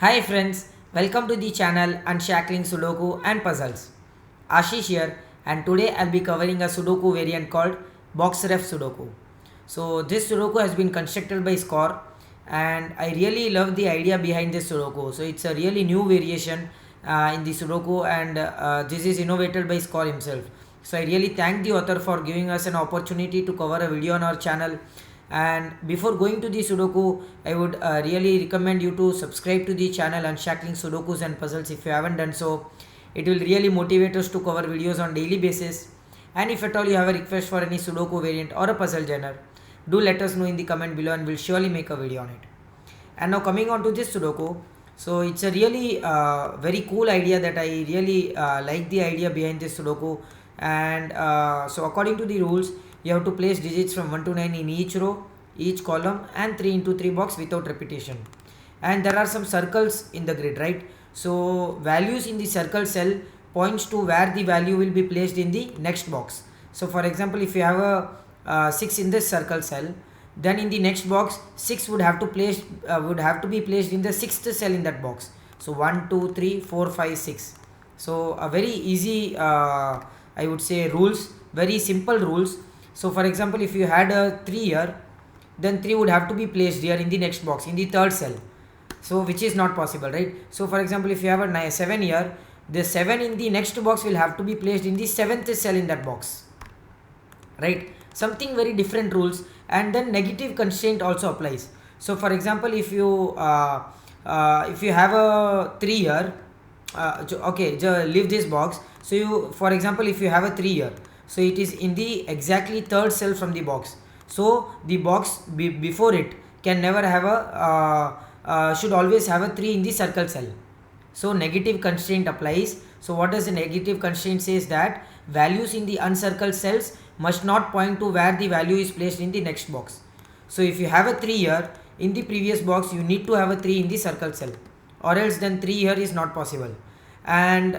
Hi friends, welcome to the channel Unshackling Sudoku and Puzzles. Ashish here, and today I'll be covering a Sudoku variant called BoxRef Sudoku. So this Sudoku has been constructed by Score, and I really love the idea behind this Sudoku. So it's a really new variation in the Sudoku, and this is innovated by Score himself. So I really thank the author for giving us an opportunity to cover a video on our channel. And before going to the Sudoku, I would really recommend you to subscribe to the channel Unshackling Sudokus and Puzzles if you haven't done so. It will really motivate us to cover videos on daily basis. And if at all you have a request for any Sudoku variant or a puzzle genre, do let us know in the comment below and we'll surely make a video on it. And now coming on to this Sudoku, so it's a really very cool idea that I really like the idea behind this Sudoku. And so according to the rules, you have to place digits from 1 to 9 in each row, each column, and 3 into 3 box without repetition. And there are some circles in the grid, right? So values in the circle cell points to where the value will be placed in the next box. So for example, if you have a 6 in this circle cell, then in the next box 6 would have to be placed in the sixth cell in that box. So 1 2 3 4 5 6. So a very easy I would say rules, very simple rules. So for example, if you had a 3 here, then 3 would have to be placed here in the next box in the third cell, so which is not possible, right? So for example, if you have a 7 here, the 7 in the next box will have to be placed in the seventh cell in that box, right? Something very different rules. And then negative constraint also applies. So for example, if you have a 3 here, okay, leave this box. So you, for example, if you have a 3 here, so it is in the exactly third cell from the box, so the box before it can never have a should always have a 3 in the circle cell. So negative constraint applies. So what does the negative constraint says? That values in the uncircled cells must not point to where the value is placed in the next box. So if you have a 3 here, in the previous box you need to have a 3 in the circle cell, or else then 3 here is not possible. And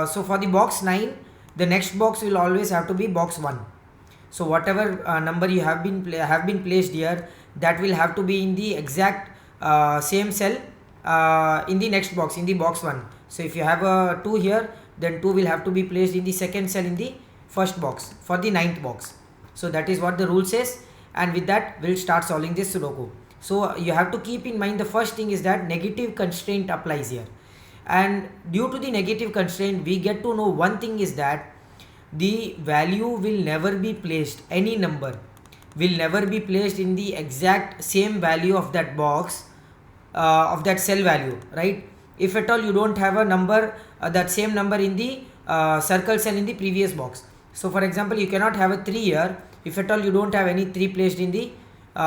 so for the box 9, the next box will always have to be box 1. So whatever number you have been placed here, that will have to be in the exact same cell in the next box, in the box 1. So if you have a 2 here, then 2 will have to be placed in the second cell in the first box for the ninth box. So that is what the rule says, and with that we'll start solving this Sudoku. So you have to keep in mind, the first thing is that negative constraint applies here, and due to the negative constraint we get to know one thing is that the value will never be placed, any number will never be placed in the exact same value of that box, of that cell value, right? If at all you don't have a number, that same number in the circle cell in the previous box. So for example, you cannot have a 3 here if at all you don't have any 3 placed in the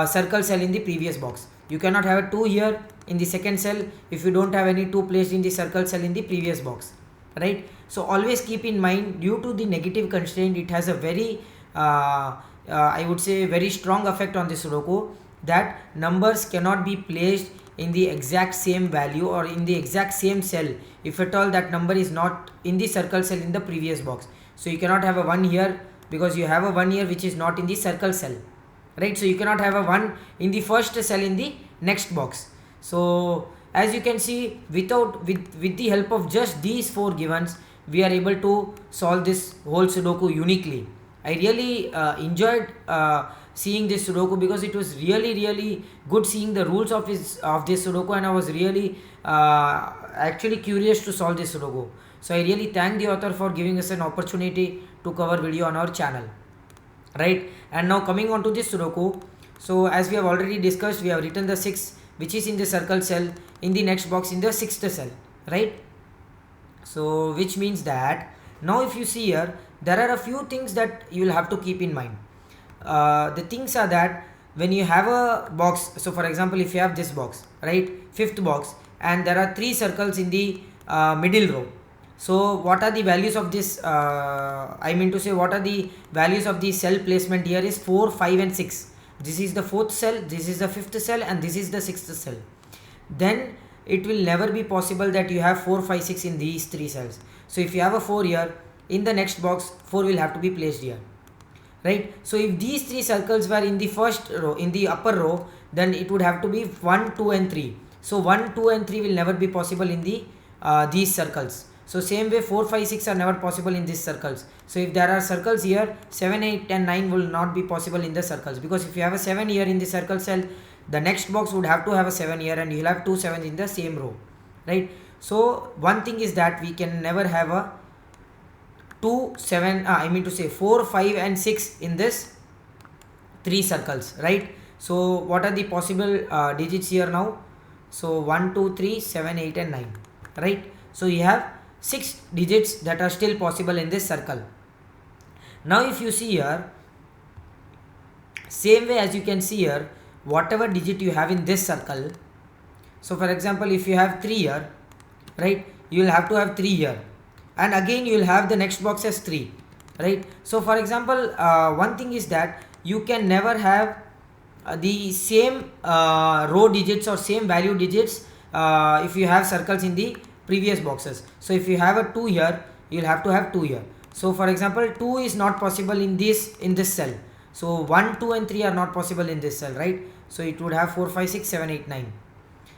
circle cell in the previous box. You cannot have a 2 here in the second cell if you don't have any 2 placed in the circle cell in the previous box, right? So always keep in mind, due to the negative constraint, it has a very I would say very strong effect on this Sudoku, that numbers cannot be placed in the exact same value or in the exact same cell if at all that number is not in the circle cell in the previous box. So you cannot have a 1 here because you have a 1 here which is not in the circle cell, right? So you cannot have a 1 in the first cell in the next box. So as you can see, with the help of just these 4 givens, we are able to solve this whole Sudoku uniquely. I really enjoyed seeing this Sudoku because it was really good seeing the rules of this Sudoku, and I was really actually curious to solve this Sudoku. So I really thank the author for giving us an opportunity to cover video on our channel, right? And now coming on to this Sudoku, so as we have already discussed, we have written the 6 which is in the circle cell in the next box in the sixth cell, right? So which means that now if you see here, there are a few things that you will have to keep in mind. The things are that when you have a box, so for example, if you have this box, right, fifth box, and there are 3 circles in the middle row. So what are the values of this I mean to say, what are the values of the cell placement here is 4 5 and 6. This is the 4th cell, this is the 5th cell, and this is the 6th cell. Then it will never be possible that you have 4 5 6 in these 3 cells. So if you have a 4 here, in the next box 4 will have to be placed here, right? So if these 3 circles were in the first row, in the upper row, then it would have to be 1 2 and 3. So 1, 2 and 3 will never be possible in the these circles. So same way 4, 5, 6 are never possible in these circles. So if there are circles here, 7, 8 and 9 will not be possible in the circles, because if you have a 7 here in the circle cell, the next box would have to have a 7 here, and you'll have two 7s in the same row, right? So one thing is that we can never have a 2, 7, I mean to say 4, 5 and 6 in this 3 circles, right? So what are the possible digits here now? So 1, 2, 3, 7, 8 and 9, right? So you have 6 digits that are still possible in this circle. Now if you see here, same way as you can see here, whatever digit you have in this circle, so for example if you have 3 here, right, you will have to have 3 here, and again you will have the next box as 3, right? So for example, one thing is that you can never have the same row digits or same value digits if you have circles in the previous boxes. So if you have a 2 here, you will have to have 2 here. So for example 2 is not possible in this cell. So 1, 2 and 3 are not possible in this cell, right? So it would have 4, 5, 6, 7, 8, 9.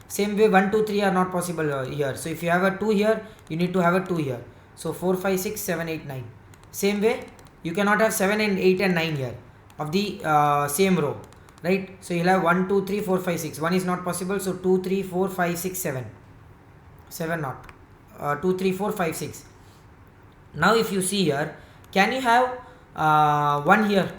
Same way 1, 2, 3 are not possible here. So if you have a 2 here, you need to have a 2 here. So 4, 5, 6, 7, 8, 9. Same way you cannot have 7 and 8 and 9 here of the same row, right? So you'll have 1, 2, 3, 4, 5, 6. 1 is not possible. So 2, 3, 4, 5, 6, 7. 7 not. 2, 3, 4, 5, 6. Now if you see here, can you have 1 here?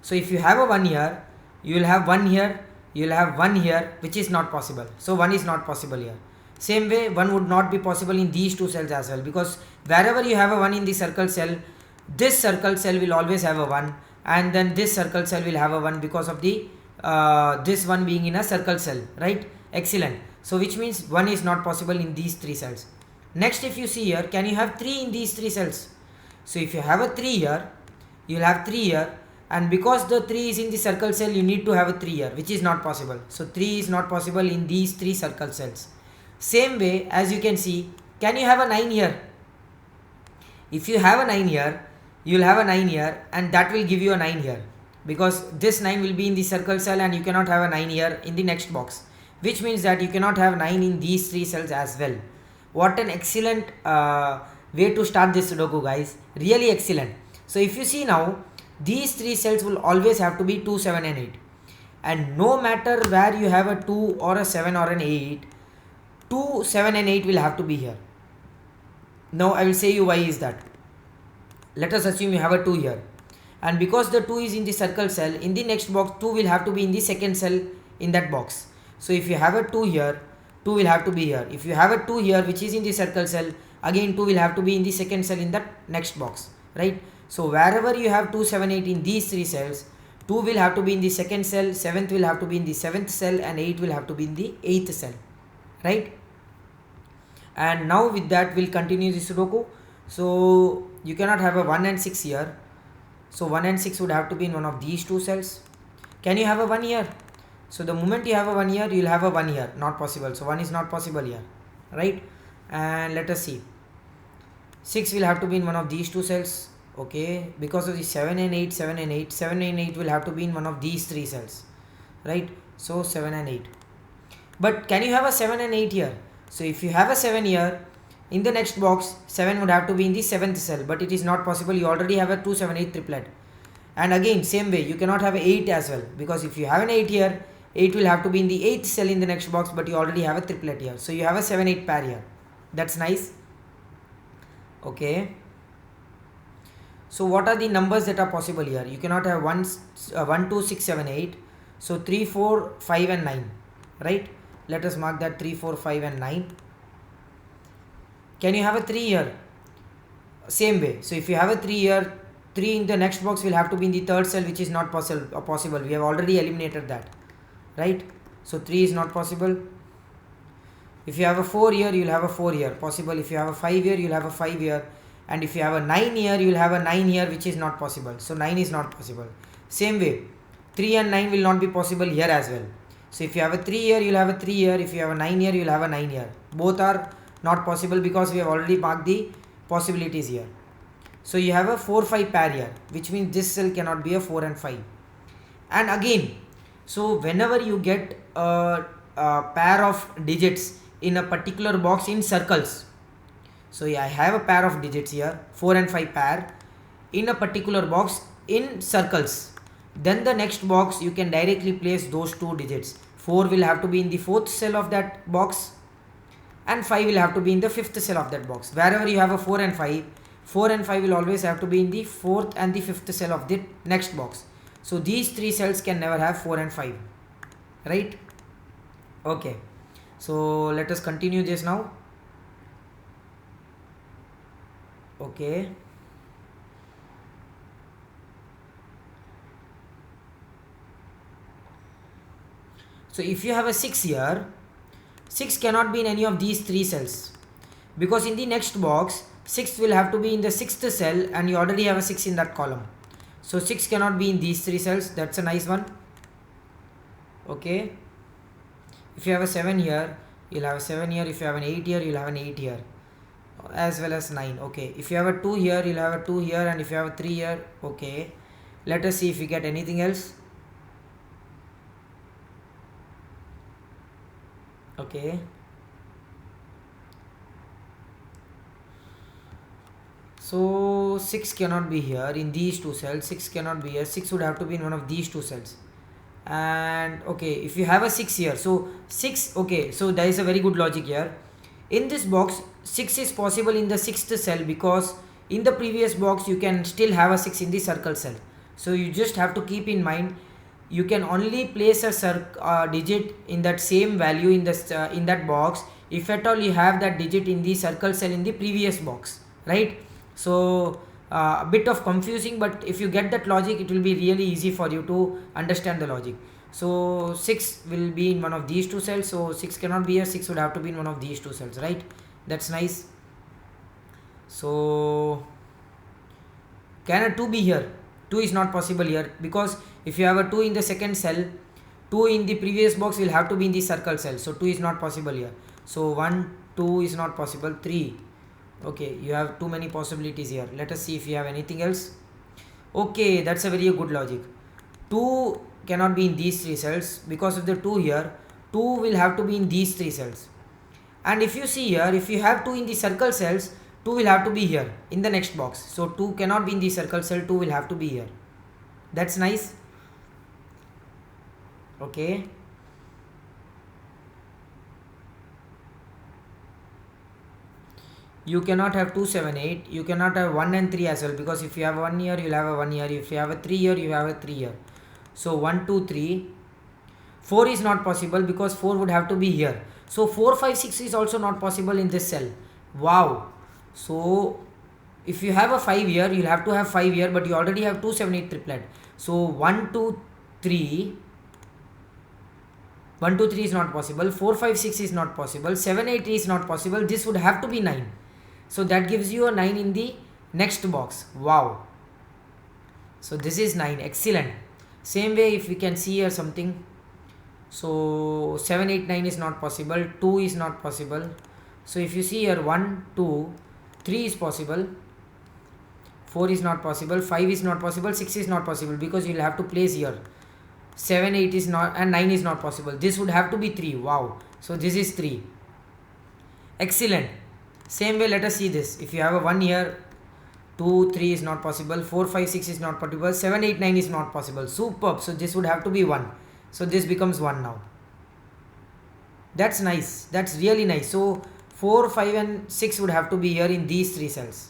So if you have a 1 here, you will have 1 here, you will have 1 here, which is not possible. So 1 is not possible here. Same way 1 would not be possible in these two cells as well, because wherever you have a 1 in the circle cell, this circle cell will always have a 1, and then this circle cell will have a 1 because of the this one being in a circle cell, right? Excellent. So which means 1 is not possible in these 3 cells. Next, if you see here, can you have 3 in these 3 cells? So if you have a 3 here, you will have 3 here, and because the 3 is in the circle cell, you need to have a 3 here, which is not possible. So 3 is not possible in these 3 circle cells. Same way, as you can see, can you have a 9 here? If you have a 9 here, you will have a 9 here, and that will give you a 9 here, because this 9 will be in the circle cell, and you cannot have a 9 here in the next box, which means that you cannot have 9 in these 3 cells as well. What an excellent way to start this Sudoku, guys. Really excellent. So if you see now, these 3 cells will always have to be 2, 7 and 8. And no matter where you have a 2 or a 7 or an 8, 2, 7 and 8 will have to be here. Now I will say you why is that. Let us assume you have a 2 here. And because the 2 is in the circle cell, in the next box 2 will have to be in the second cell in that box. So if you have a 2 here, 2 will have to be here. If you have a 2 here which is in the circle cell, again 2 will have to be in the second cell in that next box, right? So wherever you have 2, 7, 8 in these 3 cells, 2 will have to be in the second cell, 7th will have to be in the 7th cell, and 8 will have to be in the 8th cell, right? And now with that we'll continue the Sudoku. So you cannot have a 1 and 6 here. So 1 and 6 would have to be in one of these 2 cells. Can you have a 1 here? So the moment you have a 1 here, you will have a 1 here. Not possible. So 1 is not possible here, right? And let us see. 6 will have to be in one of these 2 cells. Okay, because of the 7 and 8, 7 and 8, 7 and 8 will have to be in one of these 3 cells, right? So 7 and 8. But can you have a 7 and 8 here? So if you have a 7 here, in the next box 7 would have to be in the 7th cell, but it is not possible. You already have a 2, 7, 8 triplet. And again same way, you cannot have a 8 as well, because if you have an 8 here, 8 will have to be in the 8th cell in the next box, but you already have a triplet here. So you have a 7, 8 pair here. That's nice. Okay. So what are the numbers that are possible here? You cannot have 1, 2, 6, 7, 8. So 3, 4, 5 and 9, right? Let us mark that 3, 4, 5 and 9. Can you have a 3 here? Same way. So if you have a 3 here, 3 in the next box will have to be in the 3rd cell, which is not possible. We have already eliminated that, right? So 3 is not possible. If you have a 4 here, you will have a 4 here, possible. If you have a 5 here, you will have a 5 here. And if you have a 9 here, you will have a 9 here, which is not possible. So 9 is not possible. Same way, 3 and 9 will not be possible here as well. So if you have a 3 here, you will have a 3 here. If you have a 9 here, you will have a 9 here. Both are not possible because we have already marked the possibilities here. So you have a 4, 5 pair here, which means this cell cannot be a 4 and 5. And again, so whenever you get pair of digits in a particular box in circles. So I have a pair of digits here, 4 and 5 pair in a particular box in circles. Then the next box you can directly place those two digits. 4 will have to be in the fourth cell of that box and 5 will have to be in the fifth cell of that box. Wherever you have a 4 and 5, 4 and 5 will always have to be in the fourth and the fifth cell of the next box. So these three cells can never have 4 and 5, right? Okay, so let us continue this now. Okay, so if you have a 6 here, 6 cannot be in any of these three cells, because in the next box 6 will have to be in the sixth cell and you already have a 6 in that column. So 6 cannot be in these three cells. That's a nice one. Okay, if you have a 7 here, you'll have a 7 here. If you have an 8 here, you'll have an 8 here, as well as 9. Okay, if you have a 2 here, you'll have a 2 here, and if you have a 3 here. Okay, let us see if we get anything else. Okay, so 6 cannot be here in these two cells. 6 cannot be here. 6 would have to be in one of these two cells. And okay, if you have a 6 here, so 6, okay, so there is a very good logic here. In this box 6 is possible in the sixth cell, because in the previous box you can still have a 6 in the circle cell. So you just have to keep in mind, you can only place a digit in that same value in that box if at all you have that digit in the circle cell in the previous box, right? So a bit of confusing, but if you get that logic, it will be really easy for you to understand the logic. So 6 will be in one of these two cells, so 6 cannot be here. 6 would have to be in one of these two cells, right? That's nice. So can a 2 be here? 2 is not possible here, because if you have a 2 in the second cell, 2 in the previous box will have to be in the circle cell, so 2 is not possible here. So 1, 2 is not possible. 3, okay, you have too many possibilities here. Let us see if you have anything else. Okay, that's a very good logic. 2 cannot be in these three cells because of the 2 here. 2 will have to be in these three cells. And if you see here, if you have 2 in the circle cells, 2 will have to be here in the next box. So 2 cannot be in the circle cell, 2 will have to be here. That's nice. Okay, you cannot have 2, 7, 8. You cannot have 1 and 3 as well, because if you have 1 here, you'll have a 1 here. If you have a 3 here, you have a 3 here. So 1, 2, 3. 4 is not possible, because 4 would have to be here. So 4, 5, 6 is also not possible in this cell. Wow. So if you have a 5 here, you'll have to have 5 here, but you already have 2, 7, 8 triplet. So 1, 2, 3. 1, 2, 3 is not possible. 4, 5, 6 is not possible. 7, 8 is not possible. This would have to be 9. So that gives you a 9 in the next box. Wow. So this is 9. Excellent. Same way, if we can see here something. So 7, 8, 9 is not possible. 2 is not possible. So if you see here, 1, 2, 3 is possible. 4 is not possible. 5 is not possible. 6 is not possible, because you will have to place here. 7, 8 is not, and 9 is not possible. This would have to be 3. Wow. So this is 3. Excellent. Same way, let us see this. If you have a 1 here, 2, 3 is not possible. 4, 5, 6 is not possible. 7, 8, 9 is not possible. Superb. So this would have to be 1. So this becomes 1 now. That's nice. That's really nice. So 4, 5 and 6 would have to be here in these three cells.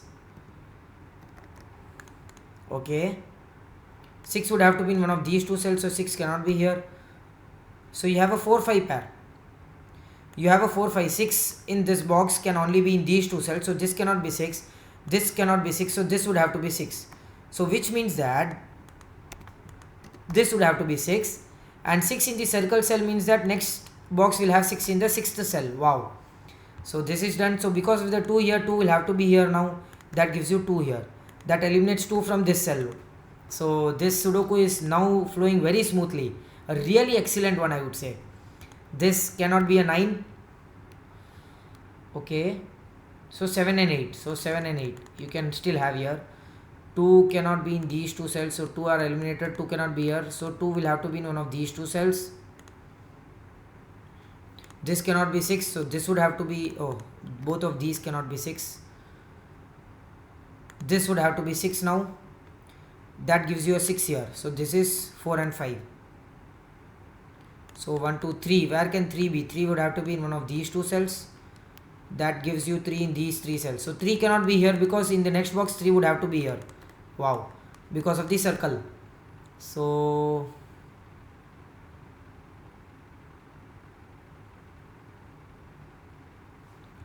Okay. 6 would have to be in one of these two cells, so 6 cannot be here. So you have a 4, 5 pair. You have a 4, 5, 6 in this box can only be in these two cells. So this cannot be 6. This cannot be 6. So this would have to be 6. So which means that this would have to be 6. And 6 in the circle cell means that next box will have 6 in the sixth cell. Wow. So this is done. So because of the 2 here, 2 will have to be here now. That gives you 2 here. That eliminates 2 from this cell. So this Sudoku is now flowing very smoothly. A really excellent one, I would say. This cannot be a 9. Okay. So 7 and 8. So 7 and 8 you can still have here. 2 cannot be in these two cells. So 2 are eliminated. 2 cannot be here. So 2 will have to be in one of these two cells. This cannot be 6, so this would have to be, oh, both of these cannot be 6. This would have to be 6 now. That gives you a 6 here. So this is 4 and 5. So 1, 2, 3. Where can 3 be? 3 would have to be in one of these two cells. That gives you 3 in these 3 cells. So 3 cannot be here because in the next box 3 would have to be here. Wow. Because of the circle. So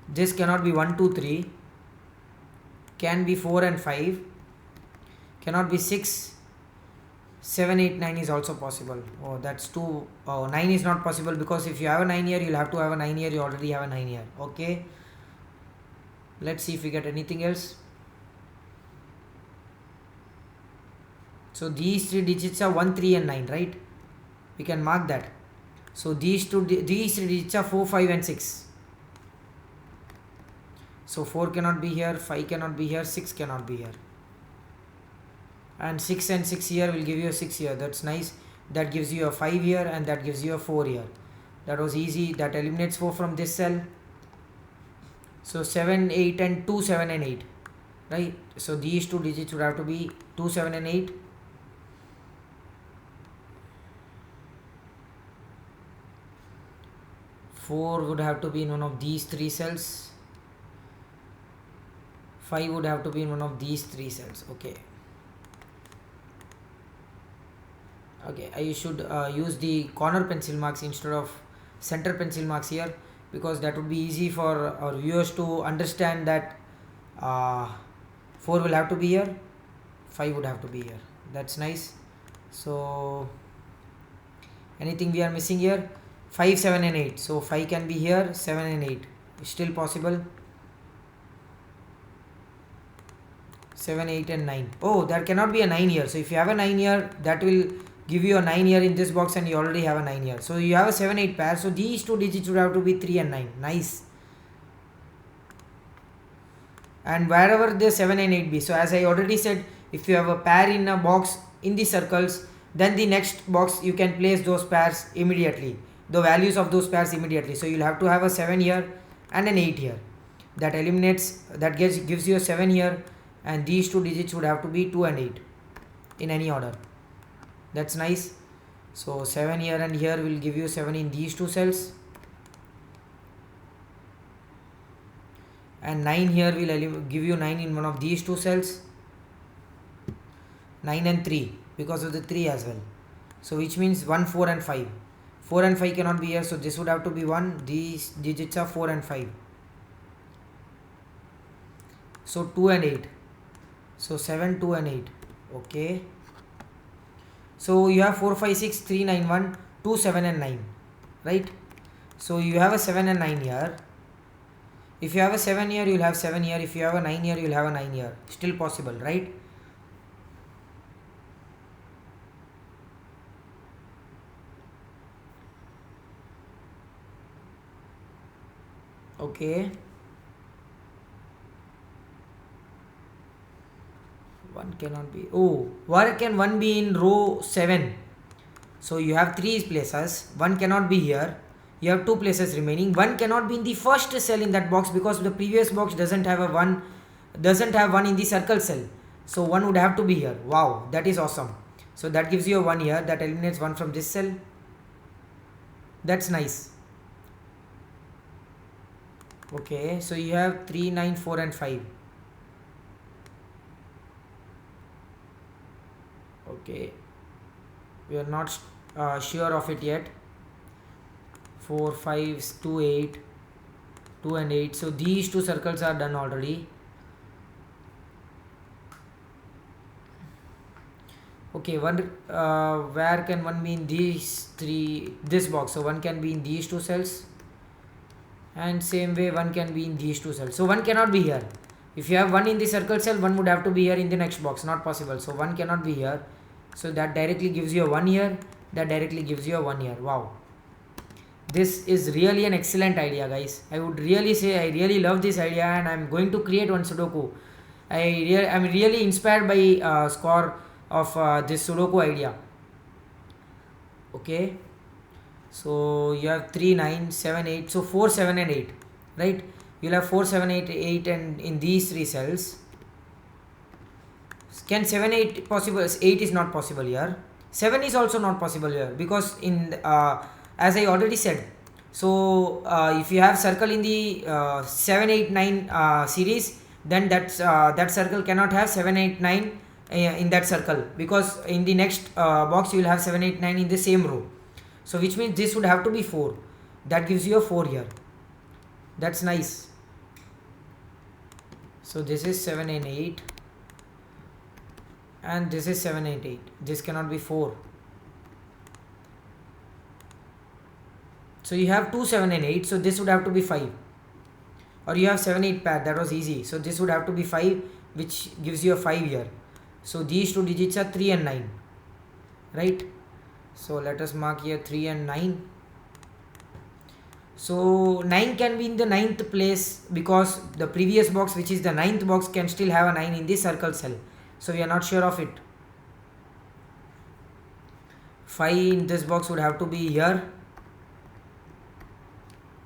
this cannot be 1, 2, 3. Can be 4 and 5. Cannot be 6. 7, 8, 9 is also possible. Oh, that's 2. Oh, 9 is not possible because if you have a 9 here, you'll have to have a 9 here. You already have a 9 here. Okay. Let's see if we get anything else. So these 3 digits are 1, 3 and 9, right? We can mark that. So these 3 digits are 4, 5 and 6. So 4 cannot be here, 5 cannot be here, 6 cannot be here. And 6 and 6 here will give you a 6 here. That's nice. That gives you a 5 here and that gives you a 4 here. That was easy. That eliminates 4 from this cell. So 7, 8 and 2, 7 and 8. Right? So these 2 digits would have to be 2, 7 and 8. Four would have to be in one of these 3 cells. 5 would have to be in one of these 3 cells. Okay. Okay, I should use the corner pencil marks instead of center pencil marks here, because that would be easy for our viewers to understand that 4 will have to be here, 5 would have to be here. That's nice. So anything we are missing here? 5, 7 and 8. So 5 can be here, 7 and 8 still possible. 7, 8 and 9. Oh, there cannot be a 9 here. So if you have a 9 here, that will give you a 9 here in this box and you already have a 9 here. So you have a 7, 8 pair. So these 2 digits would have to be 3 and 9. Nice. And wherever the 7 and 8 be. So as I already said, if you have a pair in a box in the circles, then the next box you can place those pairs immediately. The values of those pairs immediately. So you'll have to have a 7 here and an 8 here. That eliminates, that gives you a 7 here. And these 2 digits would have to be 2 and 8 in any order. That's nice. So 7 here and here will give you 7 in these 2 cells. And 9 here will give you 9 in one of these 2 cells. 9 and 3 because of the 3 as well. So which means 1, 4 and 5. 4 and 5 cannot be here. So this would have to be 1. These digits are 4 and 5. So 2 and 8. So 7, 2 and 8. Okay. So you have 4, 5, 6, 3, 9, 1, 2, 7 and 9. Right. So you have a 7 and 9 here. If you have a 7 here, you will have 7 here. If you have a 9 here, you will have a 9 here. Still possible, right? Okay. 1 cannot be. Oh, where can 1 be in row 7? So you have 3 places. 1 cannot be here. You have 2 places remaining. 1 cannot be in the first cell in that box because the previous box doesn't have a 1, doesn't have 1 in the circle cell. So 1 would have to be here. Wow, that is awesome. So that gives you a 1 here. That eliminates 1 from this cell. That's nice. Okay, so you have 3, 9, 4 and 5. Okay, we are not sure of it yet. 4, 5, 2, 8, 2 and 8. So these 2 circles are done already. Okay, where can 1 be in this box? So 1 can be in these 2 cells. And same way 1 can be in these 2 cells. So 1 cannot be here. If you have 1 in the circle cell, 1 would have to be here in the next box. Not possible. So 1 cannot be here. So that directly gives you a 1 here. That directly gives you a 1 here. Wow. This is really an excellent idea, guys. I would really say I really love this idea and I'm going to create one Sudoku. I'm really inspired by score of this Sudoku idea. Okay. So you have 3 9 7 8, so 4 7 and 8, right? You'll have 4 7 8 8, and in these three cells, can 7 8 possible? 8 is not possible here. 7 is also not possible here, because in as I already said, so if you have circle in the 7 8 9 series, then that circle cannot have 7 8 9 in that circle, because in the next box you will have 7 8 9 in the same row. So which means this would have to be 4. That gives you a 4 here. That's nice. So this is 7 and 8, and this is 7 8 8. This cannot be 4. So you have 2 7 and 8, so this would have to be 5. Or you have 7 8 paired, that was easy. So this would have to be 5, which gives you a 5 here. So these two digits are 3 and 9, right? So let us mark here 3 and 9. So 9 can be in the 9th place, because the previous box, which is the 9th box, can still have a 9 in the circle cell. So we are not sure of it. 5 in this box would have to be here.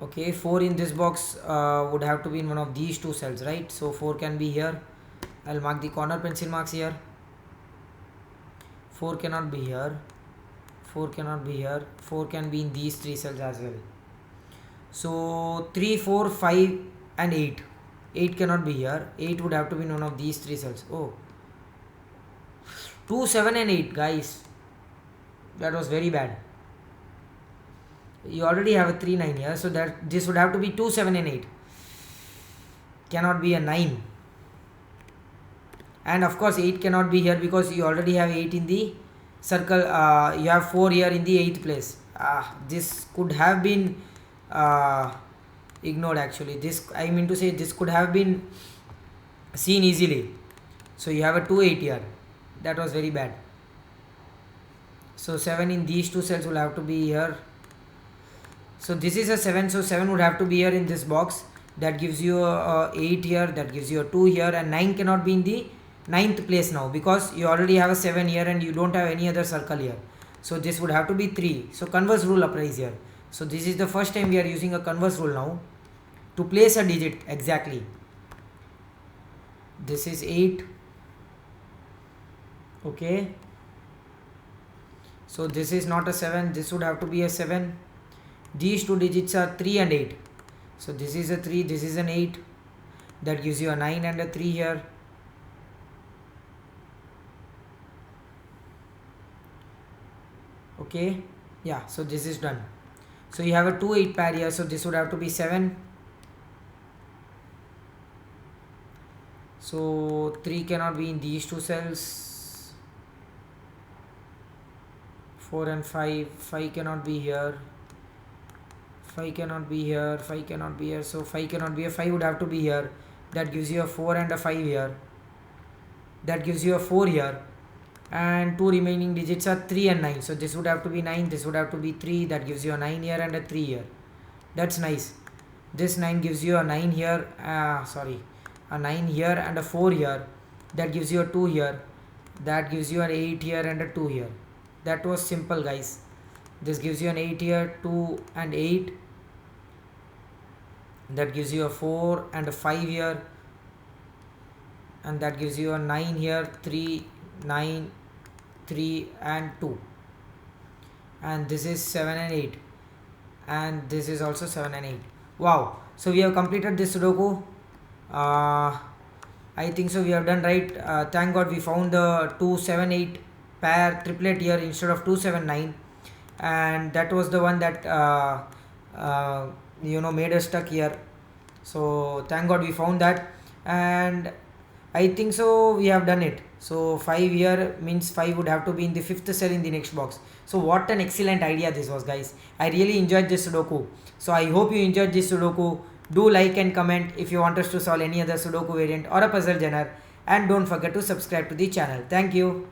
Okay, 4 in this box would have to be in one of these two cells, right? So 4 can be here. I'll mark the corner pencil marks here. 4 cannot be here. 4 cannot be here. 4 can be in these three cells as well. So 3 4 5 and 8. 8 cannot be here. 8 would have to be in one of these three cells. Oh, 2 7 and 8, guys. That was very bad. You already have a 3 9 here, so that this would have to be 2 7 and 8. Cannot be a 9. And of course 8 cannot be here, because you already have 8 in the circle. You have 4 here in the 8th place. This could have been ignored actually. This, I mean to say, this could have been seen easily. So you have a 2 8 here. That was very bad. So 7 in these two cells will have to be here. So this is a 7, so 7 would have to be here in this box. That gives you a 8 here, that gives you a 2 here, and 9 cannot be in the 9th place now, because you already have a 7 here and you don't have any other circle here. So this would have to be 3. So converse rule applies here. So this is the first time we are using a converse rule now to place a digit exactly. This is 8. Okay. So this is not a 7, this would have to be a 7. These two digits are 3 and 8. So this is a 3, this is an 8. That gives you a 9 and a 3 here. Okay, yeah, so this is done. So you have a 2 8 pair here, so this would have to be 7. So 3 cannot be in these two cells. 4 and 5, 5 cannot be here. 5 cannot be here, 5 cannot be here, so 5 cannot be here. 5 would have to be here. That gives you a 4 and a 5 here. That gives you a 4 here. And two remaining digits are 3 and 9. So this would have to be 9, this would have to be 3. That gives you a 9 here and a 3 here. That's nice. This 9 gives you a 9 here. A 9 here and a 4 here. That gives you a 2 here. That gives you an 8 here and a 2 here. That was simple, guys. This gives you an 8 here, 2 and 8. That gives you a 4 and a 5 here. And that gives you a 9 here, 3, 9, 3 and 2. And this is 7 and 8. And this is also 7 and 8. Wow. So we have completed this Sudoku. I think so we have done right. Thank God we found the 2 7 8 pair triplet here instead of 2 7 9. And that was the one that made us stuck here. So thank God we found that. And I think so we have done it. So 5 here means 5 would have to be in the 5th cell in the next box. So what an excellent idea this was, guys. I really enjoyed this Sudoku. So I hope you enjoyed this Sudoku. Do like and comment if you want us to solve any other Sudoku variant or a puzzle genre. And don't forget to subscribe to the channel. Thank you.